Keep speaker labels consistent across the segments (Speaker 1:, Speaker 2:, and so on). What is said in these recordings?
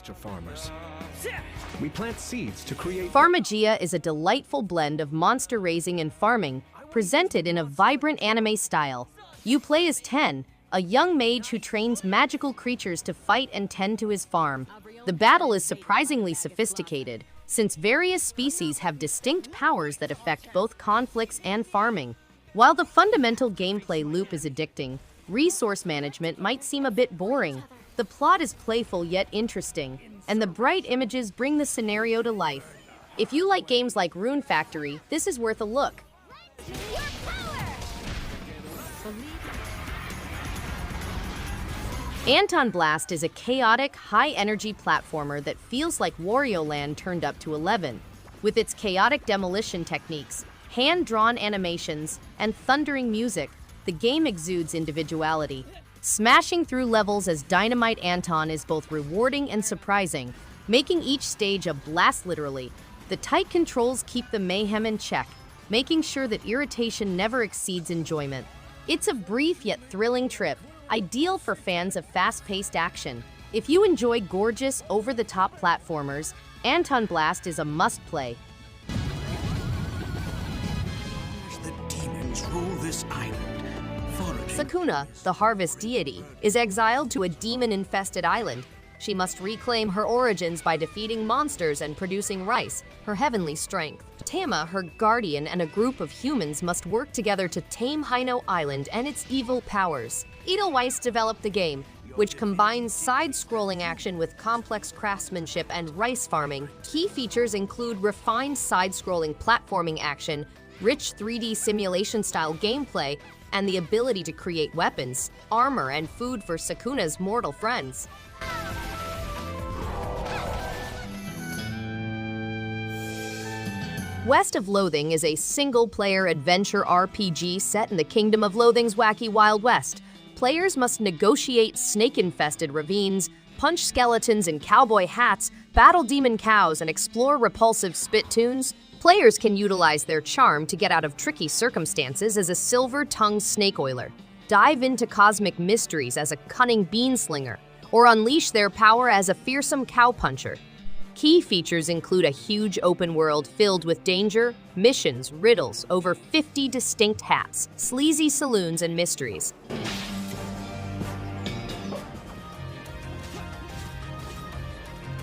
Speaker 1: to farmers. We plant seeds to create...
Speaker 2: Farmagia is a delightful blend of monster raising and farming, presented in a vibrant anime style. You play as Ten, a young mage who trains magical creatures to fight and tend to his farm. The battle is surprisingly sophisticated, since various species have distinct powers that affect both conflicts and farming. While the fundamental gameplay loop is addicting, resource management might seem a bit boring. The plot is playful yet interesting, and the bright images bring the scenario to life. If you like games like Rune Factory, this is worth a look. ANTONBLAST is a chaotic, high-energy platformer that feels like Wario Land turned up to 11. With its chaotic demolition techniques, hand-drawn animations, and thundering music, the game exudes individuality. Smashing through levels as Dynamite Anton is both rewarding and surprising, making each stage a blast literally. The tight controls keep the mayhem in check, making sure that irritation never exceeds enjoyment. It's a brief yet thrilling trip, ideal for fans of fast-paced action. If you enjoy gorgeous, over-the-top platformers, ANTONBLAST is a must-play.
Speaker 3: The demons rule this island.
Speaker 2: Sakuna, the harvest deity, is exiled to a demon-infested island. She must reclaim her origins by defeating monsters and producing rice, her heavenly strength. Tama, her guardian, and a group of humans must work together to tame Hino Island and its evil powers. Edelweiss developed the game, which combines side-scrolling action with complex craftsmanship and rice farming. Key features include refined side-scrolling platforming action, rich 3D simulation-style gameplay, and the ability to create weapons, armor, and food for Sakuna's mortal friends. West of Loathing is a single-player adventure RPG set in the Kingdom of Loathing's wacky Wild West. Players must negotiate snake-infested ravines, punch skeletons in cowboy hats, battle demon cows, and explore repulsive spittoons. Players can utilize their charm to get out of tricky circumstances as a silver-tongued snake oiler, dive into cosmic mysteries as a cunning beanslinger, or unleash their power as a fearsome cowpuncher. Key features include a huge open world filled with danger, missions, riddles, over 50 distinct hats, sleazy saloons, and mysteries.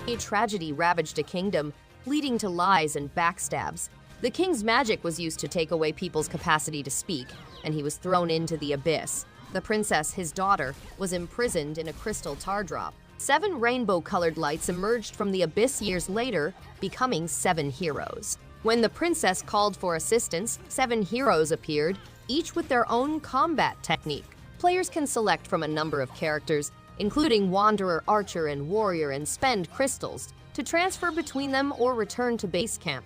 Speaker 2: A tragedy ravaged a kingdom, leading to lies and backstabs. The king's magic was used to take away people's capacity to speak, and he was thrown into the abyss. The princess, his daughter, was imprisoned in a crystal tar drop. 7 rainbow-colored lights emerged from the abyss years later, becoming 7 heroes. When the princess called for assistance, 7 heroes appeared, each with their own combat technique. Players can select from a number of characters, including Wanderer, Archer, and Warrior, and spend crystals to transfer between them or return to base camp.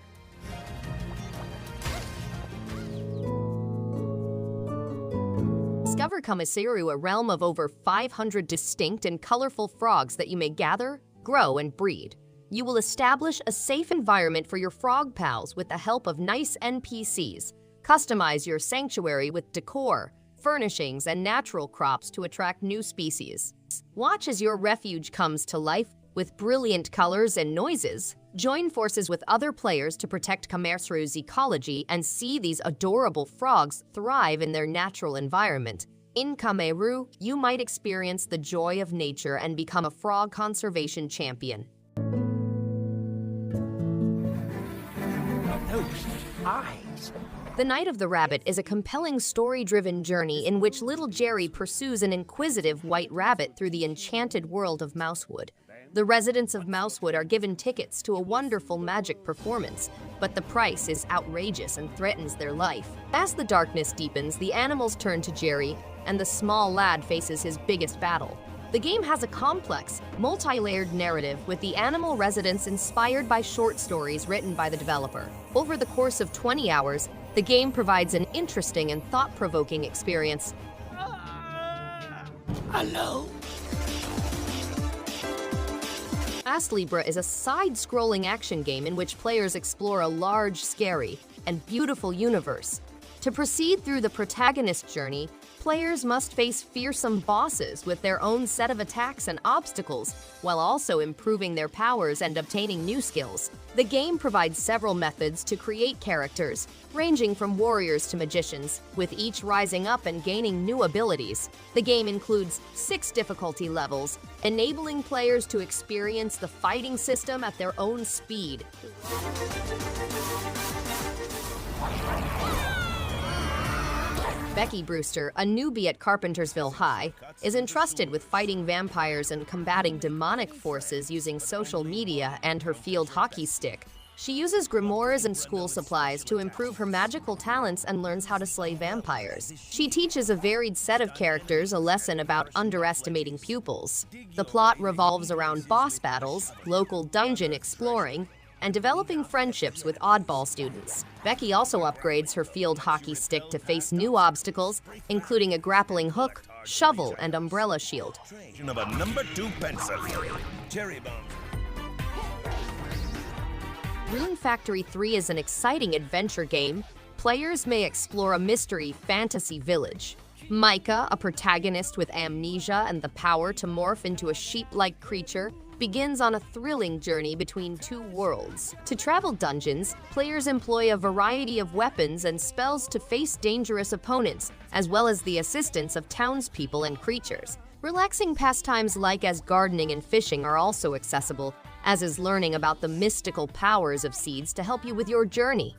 Speaker 2: Discover Kamaeru, a realm of over 500 distinct and colorful frogs that you may gather, grow, and breed. You will establish a safe environment for your frog pals with the help of nice NPCs. Customize your sanctuary with decor, furnishings, and natural crops to attract new species. Watch as your refuge comes to life with brilliant colors and noises. Join forces with other players to protect Kamaeru's ecology and see these adorable frogs thrive in their natural environment. In Kamaeru, you might experience the joy of nature and become a frog conservation champion.
Speaker 3: Those eyes.
Speaker 2: The Night of the Rabbit is a compelling story-driven journey in which little Jerry pursues an inquisitive white rabbit through the enchanted world of Mousewood. The residents of Mousewood are given tickets to a wonderful magic performance, but the price is outrageous and threatens their life. As the darkness deepens, the animals turn to Jerry, and the small lad faces his biggest battle. The game has a complex, multi-layered narrative with the animal residents inspired by short stories written by the developer. Over the course of 20 hours, the game provides an interesting and thought-provoking experience.
Speaker 3: Hello?
Speaker 2: ASTLIBRA is a side-scrolling action game in which players explore a large, scary, and beautiful universe. To proceed through the protagonist's journey, players must face fearsome bosses with their own set of attacks and obstacles, while also improving their powers and obtaining new skills. The game provides several methods to create characters, ranging from warriors to magicians, with each rising up and gaining new abilities. The game includes 6 difficulty levels, enabling players to experience the fighting system at their own speed. Becky Brewster, a newbie at Carpentersville High, is entrusted with fighting vampires and combating demonic forces using social media and her field hockey stick. She uses grimoires and school supplies to improve her magical talents and learns how to slay vampires. She teaches a varied set of characters a lesson about underestimating pupils. The plot revolves around boss battles, local dungeon exploring, and developing friendships with oddball students. Becky also upgrades her field hockey stick to face new obstacles, including a grappling hook, shovel, and umbrella shield.
Speaker 4: Of a number 2 pencil. Cherry bomb.
Speaker 2: Rune Factory 3 is an exciting adventure game. Players may explore a mystery fantasy village. Micah, a protagonist with amnesia and the power to morph into a sheep-like creature, begins on a thrilling journey between 2 worlds. To travel dungeons, players employ a variety of weapons and spells to face dangerous opponents, as well as the assistance of townspeople and creatures. Relaxing pastimes like as gardening and fishing are also accessible, as is learning about the mystical powers of seeds to help you with your journey.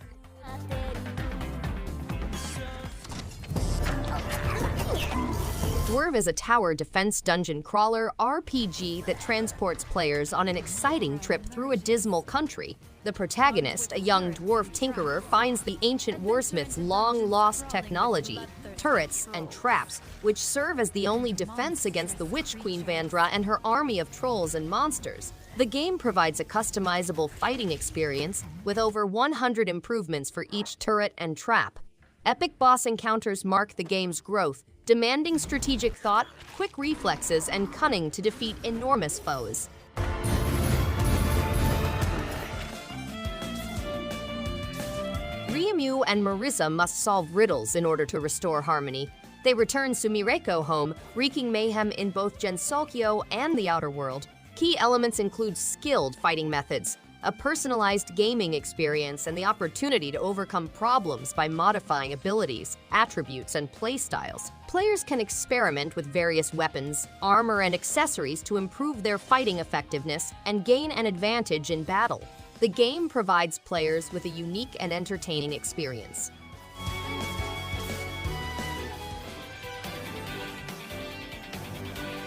Speaker 2: Dwerve is a tower defense dungeon crawler RPG that transports players on an exciting trip through a dismal country. The protagonist, a young dwarf tinkerer, finds the ancient warsmith's long-lost technology, turrets, and traps, which serve as the only defense against the Witch Queen Vandra and her army of trolls and monsters. The game provides a customizable fighting experience with over 100 improvements for each turret and trap. Epic boss encounters mark the game's growth, demanding strategic thought, quick reflexes, and cunning to defeat enormous foes. Ryumu and Marissa must solve riddles in order to restore harmony. They return Sumireko home, wreaking mayhem in both Gensokyo and the outer world. Key elements include skilled fighting methods, a personalized gaming experience, and the opportunity to overcome problems by modifying abilities, attributes, and playstyles. Players can experiment with various weapons, armor, and accessories to improve their fighting effectiveness and gain an advantage in battle. The game provides players with a unique and entertaining experience.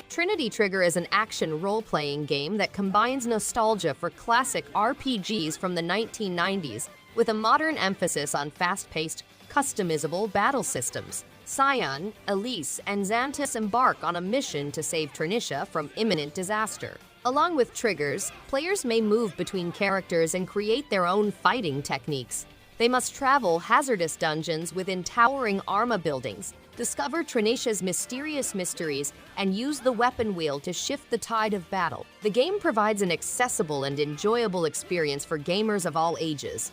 Speaker 2: Trinity Trigger is an action role-playing game that combines nostalgia for classic RPGs from the 1990s with a modern emphasis on fast-paced, customizable battle systems. Scion, Elise, and Xantus embark on a mission to save Trinicia from imminent disaster. Along with triggers, players may move between characters and create their own fighting techniques. They must travel hazardous dungeons within towering armor buildings, discover Trinicia's mysterious mysteries, and use the weapon wheel to shift the tide of battle. The game provides an accessible and enjoyable experience for gamers of all ages.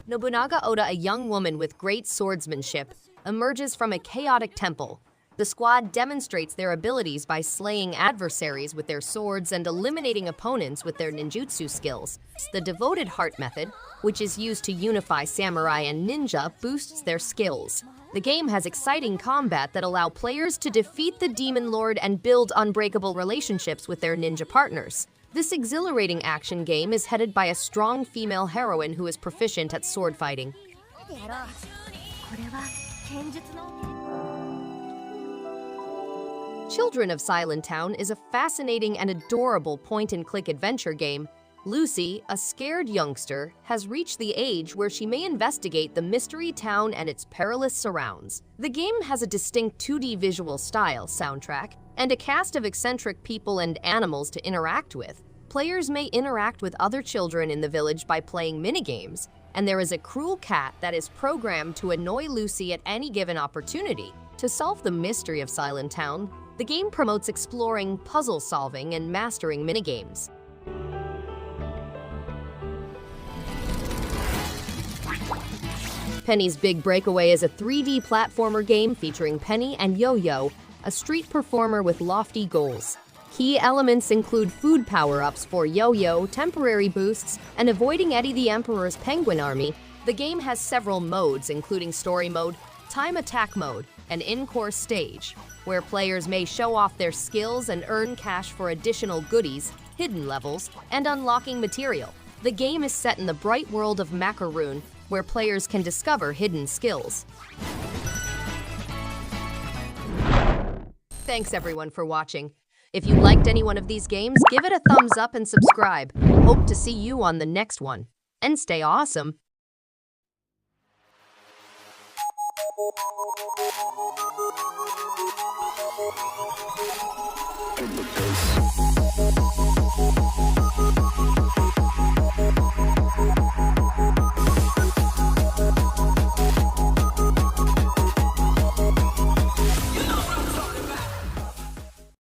Speaker 2: Nobunaga Oda, a young woman with great swordsmanship, emerges from a chaotic temple. The squad demonstrates their abilities by slaying adversaries with their swords and eliminating opponents with their ninjutsu skills. The Devoted Heart method, which is used to unify samurai and ninja, boosts their skills. The game has exciting combat that allow players to defeat the Demon Lord and build unbreakable relationships with their ninja partners. This exhilarating action game is headed by a strong female heroine who is proficient at sword fighting. Children of Silentown is a fascinating and adorable point-and-click adventure game. Lucy, a scared youngster, has reached the age where she may investigate the mystery town and its perilous surrounds. The game has a distinct 2D visual style, soundtrack, and a cast of eccentric people and animals to interact with. Players may interact with other children in the village by playing minigames, and there is a cruel cat that is programmed to annoy Lucy at any given opportunity. To solve the mystery of Silentown, the game promotes exploring, puzzle solving, and mastering minigames. Penny's Big Breakaway is a 3D platformer game featuring Penny and Yo-Yo, a street performer with lofty goals. Key elements include food power-ups for Yo-Yo, temporary boosts, and avoiding Eddie the Emperor's penguin army. The game has several modes, including story mode, time attack mode, and in-course stage, where players may show off their skills and earn cash for additional goodies, hidden levels, and unlocking material. The game is set in the bright world of Kamaeru, where players can discover hidden skills. Thanks everyone for watching. If you liked any one of these games, give it a thumbs up and subscribe. Hope to see you on the next one. And stay awesome!
Speaker 5: In the face.